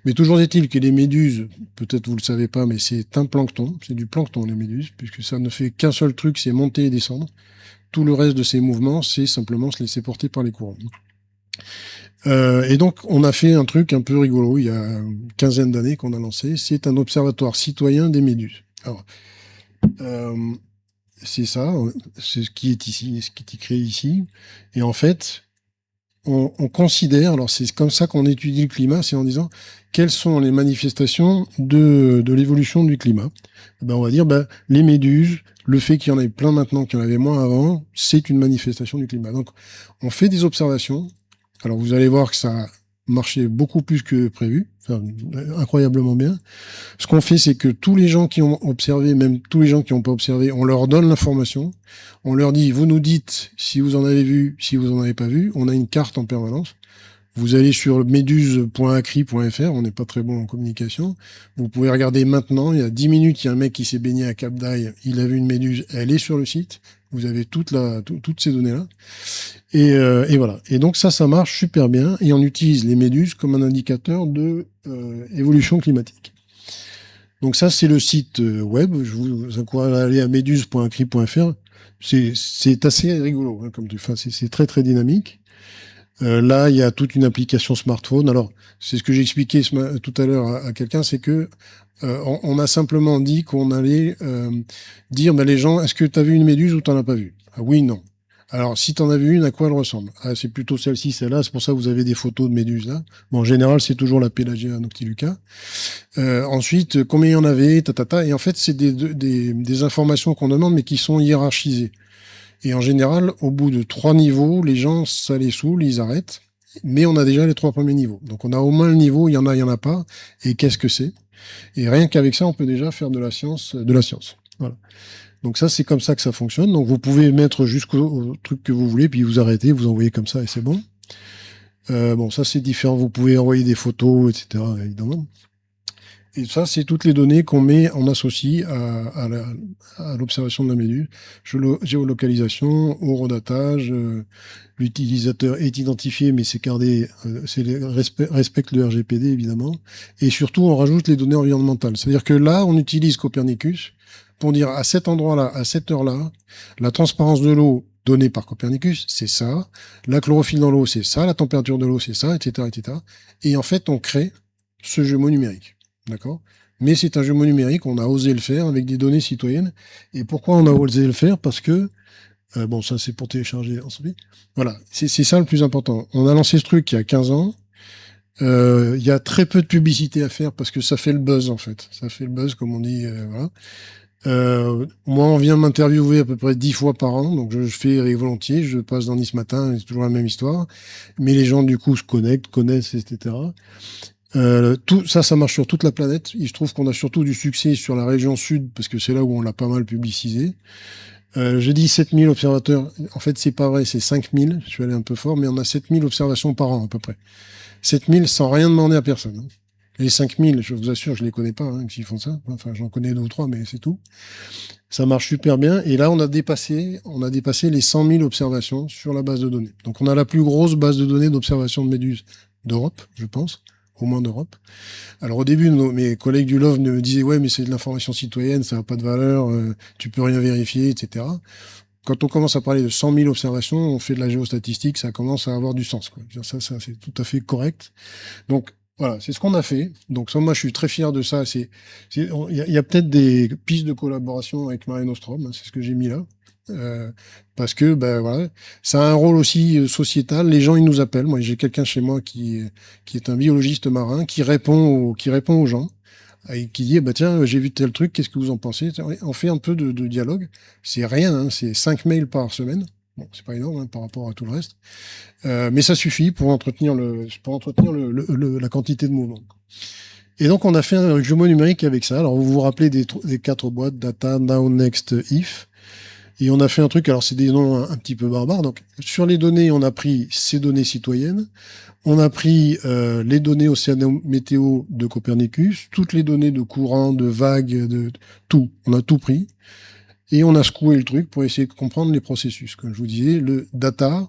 Mais toujours est-il que les méduses, peut-être vous le savez pas, mais c'est un plancton, c'est du plancton les méduses, puisque ça ne fait qu'un seul truc, c'est monter et descendre. Tout le reste de ces mouvements, c'est simplement se laisser porter par les courants. Et donc, on a fait un truc un peu rigolo il y a une quinzaine d'années qu'on a lancé. C'est un observatoire citoyen des méduses. Alors, c'est ça, c'est ce qui est ici, ce qui est écrit ici. Et en fait, on considère, alors c'est comme ça qu'on étudie le climat, c'est en disant quelles sont les manifestations de l'évolution du climat. On va dire, les méduses, le fait qu'il y en ait plein maintenant, qu'il y en avait moins avant, c'est une manifestation du climat. Donc, on fait des observations. Alors, vous allez voir que ça marchait beaucoup plus que prévu, enfin, incroyablement bien. Ce qu'on fait, c'est que tous les gens qui ont observé, même tous les gens qui n'ont pas observé, on leur donne l'information. On leur dit, vous nous dites si vous en avez vu, si vous en avez pas vu. On a une carte en permanence. Vous allez sur meduse.acri.fr, on n'est pas très bon en communication. Vous pouvez regarder maintenant, il y a 10 minutes, il y a un mec qui s'est baigné à Cap d'Aille, il a vu une méduse, elle est sur le site. Vous avez toutes ces données-là. Et voilà. Et donc ça marche super bien. Et on utilise les méduses comme un indicateur de évolution climatique. Donc ça, c'est le site web. Je vous encourage à aller à meduse.acri.fr. C'est assez rigolo, hein, c'est très très dynamique. Là, il y a toute une application smartphone. Alors, c'est ce que j'ai expliqué tout à l'heure à quelqu'un, c'est que on a simplement dit qu'on allait dire les gens, est-ce que tu as vu une méduse ou tu n'en as pas vu? Ah oui, non. Alors, si tu en as vu une, à quoi elle ressemble? Ah, c'est plutôt celle-ci, celle-là. C'est pour ça que vous avez des photos de méduses là. Bon, en général, c'est toujours la Pelagia noctiluca. Ensuite, combien il y en avait, Et en fait, c'est des informations qu'on demande, mais qui sont hiérarchisées. Et en général, au bout de 3 niveaux, les gens, ça les saoule, ils arrêtent. Mais on a déjà les 3 premiers niveaux. Donc, on a au moins le niveau, il y en a pas. Et qu'est-ce que c'est? Et rien qu'avec ça, on peut déjà faire de la science, de la science. Voilà. Donc ça, c'est comme ça que ça fonctionne. Donc vous pouvez mettre jusqu'au truc que vous voulez, puis vous arrêtez, vous envoyez comme ça et c'est bon. Bon, ça c'est différent. Vous pouvez envoyer des photos, etc. Évidemment. Et ça, c'est toutes les données qu'on met, on associe à l'observation de la méduse. Géolocalisation, horodatage, l'utilisateur est identifié, mais c'est gardé, respecte le RGPD évidemment. Et surtout, on rajoute les données environnementales. C'est-à-dire que là, on utilise Copernicus pour dire à cet endroit-là, à cette heure-là, la transparence de l'eau donnée par Copernicus, c'est ça. La chlorophylle dans l'eau, c'est ça. La température de l'eau, c'est ça, etc., etc. Et en fait, on crée ce jumeau numérique. D'accord? Mais c'est un jumeau numérique, on a osé le faire avec des données citoyennes. Et pourquoi on a osé le faire? Parce que, bon, ça c'est pour télécharger ensuite. Voilà, c'est ça le plus important. On a lancé ce truc il y a 15 ans. Il y a très peu de publicité à faire parce que ça fait le buzz en fait. Ça fait le buzz, comme on dit. Voilà. Moi, on vient m'interviewer à peu près 10 fois par an, donc je fais volontiers. Je passe dans Nice Matin, c'est toujours la même histoire. Mais les gens, du coup, se connectent, connaissent, etc. Tout ça, ça marche sur toute la planète. Il se trouve qu'on a surtout du succès sur la région sud, parce que c'est là où on l'a pas mal publicisé. J'ai dit 7000 observateurs. En fait, c'est pas vrai, c'est 5000. Je suis allé un peu fort, mais on a 7000 observations par an, à peu près. 7000 sans rien demander à personne. Hein. Les 5000, je vous assure, je les connais pas, hein, s'ils font ça. Enfin, j'en connais 2 ou 3, mais c'est tout. Ça marche super bien. Et là, on a dépassé les 100 000 observations sur la base de données. Donc, on a la plus grosse base de données d'observation de méduses d'Europe, je pense, au moins d'Europe. Alors, au début, mes collègues du LOV me disaient, ouais, mais c'est de l'information citoyenne, ça n'a pas de valeur, tu peux rien vérifier, etc. Quand on commence à parler de 100 000 observations, on fait de la géostatistique, ça commence à avoir du sens, quoi. Ça, c'est tout à fait correct. Donc, voilà, c'est ce qu'on a fait. Donc ça, moi, je suis très fier de ça. Il y a peut-être des pistes de collaboration avec Mare Nostrum, hein, c'est ce que j'ai mis là. Parce que, ben voilà, ça a un rôle aussi sociétal. Les gens, ils nous appellent. Moi, j'ai quelqu'un chez moi qui est un biologiste marin, qui répond aux gens et qui dit, bah tiens, j'ai vu tel truc, qu'est-ce que vous en pensez? On fait un peu de dialogue. C'est rien, hein, c'est 5 mails par semaine. Bon, c'est pas énorme hein, par rapport à tout le reste. Mais ça suffit pour entretenir la quantité de mouvement. Et donc, on a fait un jumeau numérique avec ça. Alors, vous vous rappelez des 4 boîtes, data, now, next, if. Et on a fait un truc, alors c'est des noms un petit peu barbares. Donc, sur les données, on a pris ces données citoyennes. On a pris les données océano-météo de Copernicus, toutes les données de courant, de vagues, de tout. On a tout pris. Et on a secoué le truc pour essayer de comprendre les processus. Comme je vous disais, le data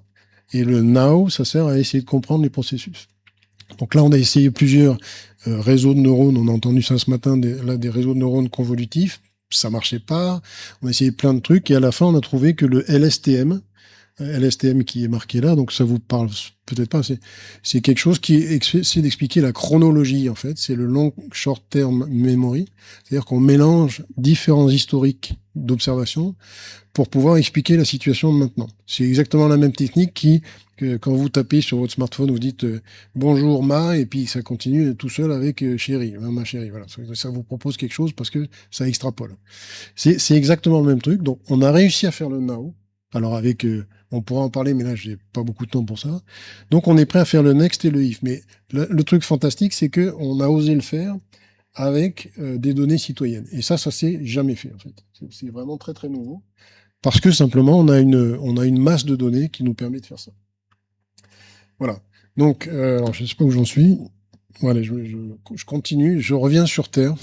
et le now, ça sert à essayer de comprendre les processus. Donc là, on a essayé plusieurs réseaux de neurones. On a entendu ça ce matin, des réseaux de neurones convolutifs. Ça marchait pas. On a essayé plein de trucs. Et à la fin, on a trouvé que le LSTM qui est marqué là, donc ça vous parle peut-être pas, c'est quelque chose qui essaie d'expliquer la chronologie, en fait. C'est le long short-term memory. C'est-à-dire qu'on mélange différents historiques d'observation pour pouvoir expliquer la situation de maintenant. C'est exactement la même technique que quand vous tapez sur votre smartphone, vous dites bonjour ma, et puis ça continue tout seul avec chérie, ma chérie. Voilà, ça vous propose quelque chose parce que ça extrapole. C'est exactement le même truc. Donc on a réussi à faire le now. Alors on pourra en parler, mais là j'ai pas beaucoup de temps pour ça. Donc on est prêt à faire le next et le if. Mais le truc fantastique, c'est que on a osé le faire avec des données citoyennes. Et ça s'est jamais fait en fait. C'est vraiment très très nouveau. Parce que simplement, on a une masse de données qui nous permet de faire ça. Voilà. Donc, alors je ne sais pas où j'en suis. Voilà, je continue. Je reviens sur Terre.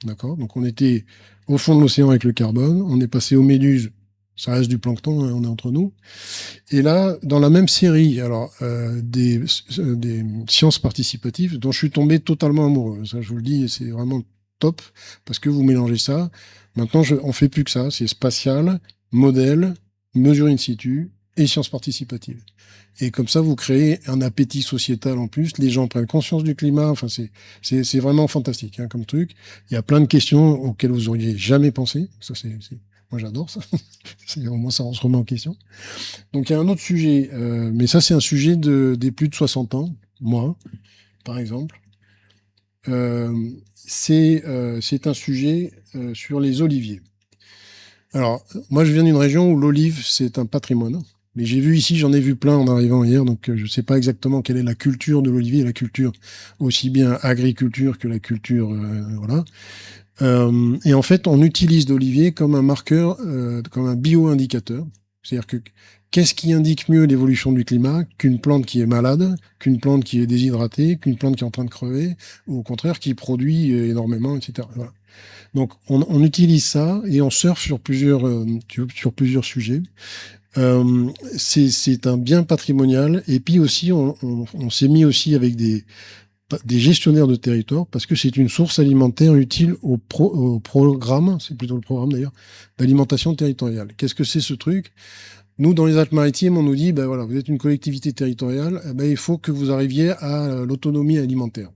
D'accord. Donc, on était au fond de l'océan avec le carbone. On est passé aux méduses. Ça reste du plancton, hein, on est entre nous. Et là, dans la même série, alors des sciences participatives dont je suis tombé totalement amoureux. Ça, je vous le dis, c'est vraiment top parce que vous mélangez ça. Maintenant, on fait plus que ça. C'est spatial, modèle, mesure in situ et sciences participatives. Et comme ça, vous créez un appétit sociétal en plus. Les gens prennent conscience du climat. Enfin, c'est vraiment fantastique hein, comme truc. Il y a plein de questions auxquelles vous auriez jamais pensé. Ça, Moi, j'adore ça. Au moins, ça, on se remet en question. Donc, il y a un autre sujet, mais ça, c'est un sujet des plus de 60 ans, moi, par exemple. C'est un sujet sur les oliviers. Alors, moi, je viens d'une région où l'olive, c'est un patrimoine. Mais j'ai vu ici, j'en ai vu plein en arrivant hier, donc je ne sais pas exactement quelle est la culture de l'olivier, la culture aussi bien agriculture que la culture, voilà. Et en fait, on utilise l'olivier comme un marqueur, comme un bio-indicateur. C'est-à-dire que qu'est-ce qui indique mieux l'évolution du climat qu'une plante qui est malade, qu'une plante qui est déshydratée, qu'une plante qui est en train de crever, ou au contraire qui produit énormément, etc. Voilà. Donc on utilise ça et on surfe sur plusieurs sujets. C'est un bien patrimonial et puis aussi on s'est mis aussi avec des gestionnaires de territoire parce que c'est une source alimentaire utile au programme, c'est plutôt le programme d'ailleurs, d'alimentation territoriale. Qu'est-ce que c'est ce truc? Nous, dans les Alpes-Maritimes, on nous dit, ben voilà, vous êtes une collectivité territoriale, eh ben, il faut que vous arriviez à l'autonomie alimentaire.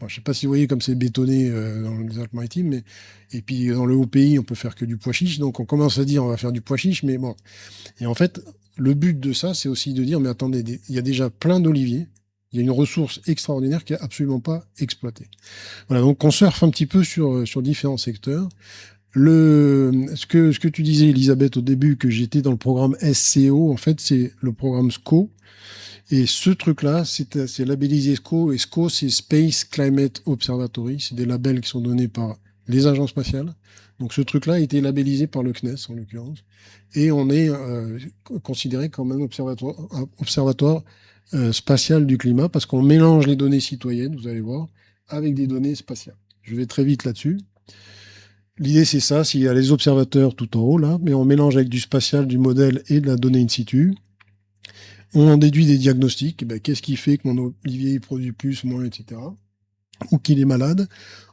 Bon, je ne sais pas si vous voyez comme c'est bétonné dans les Alpes-Maritimes, mais et puis dans le haut pays, on peut faire que du pois chiche, donc on commence à dire on va faire du pois chiche, mais bon. Et en fait, le but de ça, c'est aussi de dire, mais attendez, il y a déjà plein d'oliviers, il y a une ressource extraordinaire qui est absolument pas exploitée. Voilà, donc on surfe un petit peu sur différents secteurs. Ce que tu disais, Elisabeth, au début, que j'étais dans le programme SCO, en fait, c'est le programme SCO. Et ce truc-là, c'est labellisé SCO. Et SCO, c'est Space Climate Observatory. C'est des labels qui sont donnés par les agences spatiales. Donc ce truc-là a été labellisé par le CNES, en l'occurrence. Et on est considéré comme un observatoire spatial du climat parce qu'on mélange les données citoyennes, vous allez voir, avec des données spatiales. Je vais très vite là-dessus. L'idée, c'est ça, s'il y a les observateurs tout en haut, là, mais on mélange avec du spatial, du modèle et de la donnée in situ. On en déduit des diagnostics. Ben, qu'est-ce qui fait que mon olivier produit plus, moins, etc. Ou qu'il est malade.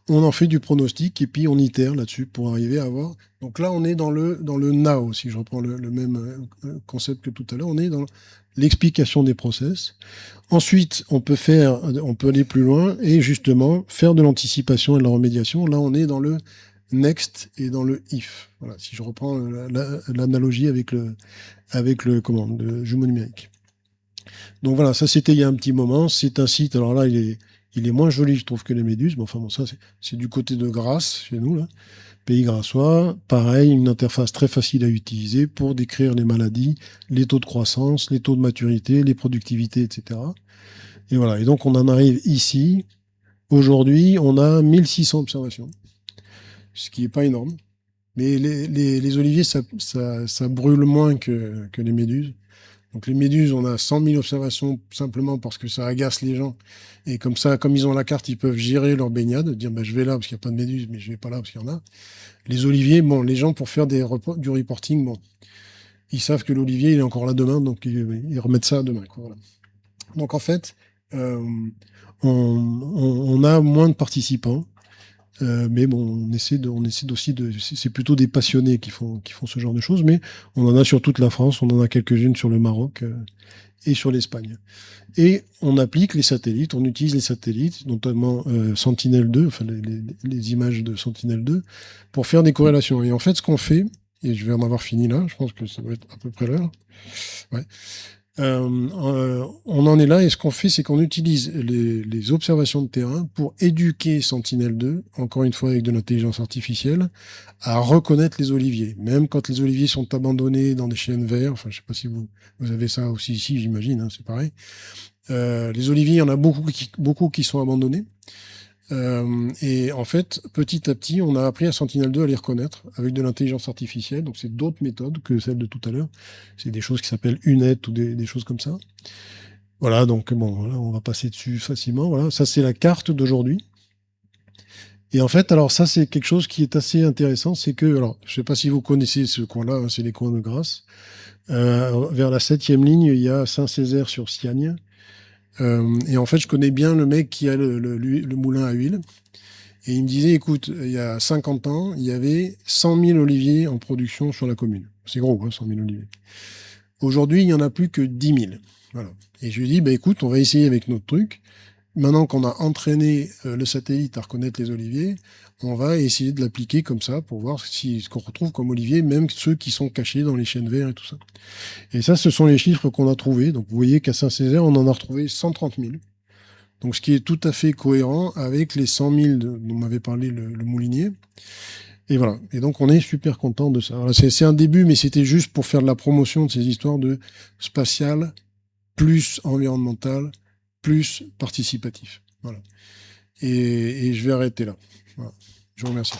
On en fait du pronostic et puis on itère là-dessus pour arriver à avoir. Donc là, on est dans le now, si je reprends le même concept que tout à l'heure. On est dans l'explication des process. Ensuite, on peut aller plus loin et justement faire de l'anticipation et de la remédiation. Là, on est dans le next et dans le if. Voilà, si je reprends l'analogie avec le jumeau numérique. Donc voilà, ça c'était il y a un petit moment. C'est un site, alors là, il est moins joli, je trouve, que les méduses. Mais enfin bon, ça c'est du côté de Grasse, chez nous, là. Pays grassois. Pareil, une interface très facile à utiliser pour décrire les maladies, les taux de croissance, les taux de maturité, les productivités, etc. Et voilà. Et donc on en arrive ici. Aujourd'hui, on a 1600 observations, ce qui n'est pas énorme. Mais les oliviers, ça brûle moins que les méduses. Donc les méduses, on a 100 000 observations simplement parce que ça agace les gens. Et comme ça, comme ils ont la carte, ils peuvent gérer leur baignade, dire bah, je vais là parce qu'il n'y a pas de méduses, mais je vais pas là parce qu'il y en a. Les oliviers, bon, les gens pour faire du reporting, bon, ils savent que l'olivier, il est encore là demain, donc ils remettent ça demain, quoi, voilà. Donc en fait, euh, on a moins de participants. Mais bon, on essaie aussi c'est plutôt des passionnés qui font ce genre de choses, mais on en a sur toute la France, on en a quelques-unes sur le Maroc et sur l'Espagne. Et on applique les satellites, on utilise les satellites, notamment Sentinel-2, enfin les images de Sentinel-2, pour faire des corrélations. Et en fait, ce qu'on fait, et je vais en avoir fini là, je pense que ça doit être à peu près l'heure. Ouais. On en est là et ce qu'on fait, c'est qu'on utilise les observations de terrain pour éduquer Sentinel-2, encore une fois avec de l'intelligence artificielle, à reconnaître les oliviers. Même quand les oliviers sont abandonnés dans des chênes verts, enfin je sais pas si vous avez ça aussi ici, j'imagine, hein, c'est pareil. Les oliviers, il y en a beaucoup qui sont abandonnés. Et en fait, petit à petit, on a appris à Sentinel-2 à les reconnaître avec de l'intelligence artificielle. Donc, c'est d'autres méthodes que celles de tout à l'heure. C'est des choses qui s'appellent UNET ou des choses comme ça. Voilà, donc bon, voilà, on va passer dessus facilement. Voilà, ça c'est la carte d'aujourd'hui. Et en fait, alors ça c'est quelque chose qui est assez intéressant, c'est que, alors, je sais pas si vous connaissez ce coin-là, hein, c'est les coins de Grasse. Vers la 7e ligne, il y a Saint-Césaire-sur-Siagne. Et en fait, je connais bien le mec qui a le moulin à huile. Et il me disait, écoute, il y a 50 ans, il y avait 100 000 oliviers en production sur la commune. C'est gros, hein, 100 000 oliviers. Aujourd'hui, il n'y en a plus que 10 000. Voilà. Et je lui ai dit, bah, écoute, on va essayer avec notre truc. maintenant qu'on a entraîné le satellite à reconnaître les oliviers, on va essayer de l'appliquer comme ça pour voir ce qu'on retrouve comme olivier, même ceux qui sont cachés dans les chênes verts et tout ça. Et ça, ce sont les chiffres qu'on a trouvés. Donc vous voyez qu'à Saint-Césaire, on en a retrouvé 130 000. Donc ce qui est tout à fait cohérent avec les 100 000 dont m'avait parlé le moulinier. Et voilà. Et donc, on est super content de ça. Voilà, c'est un début, mais c'était juste pour faire de la promotion de ces histoires de spatial, plus environnemental, plus participatif. Voilà. Et je vais arrêter là. Voilà. Je vous remercie.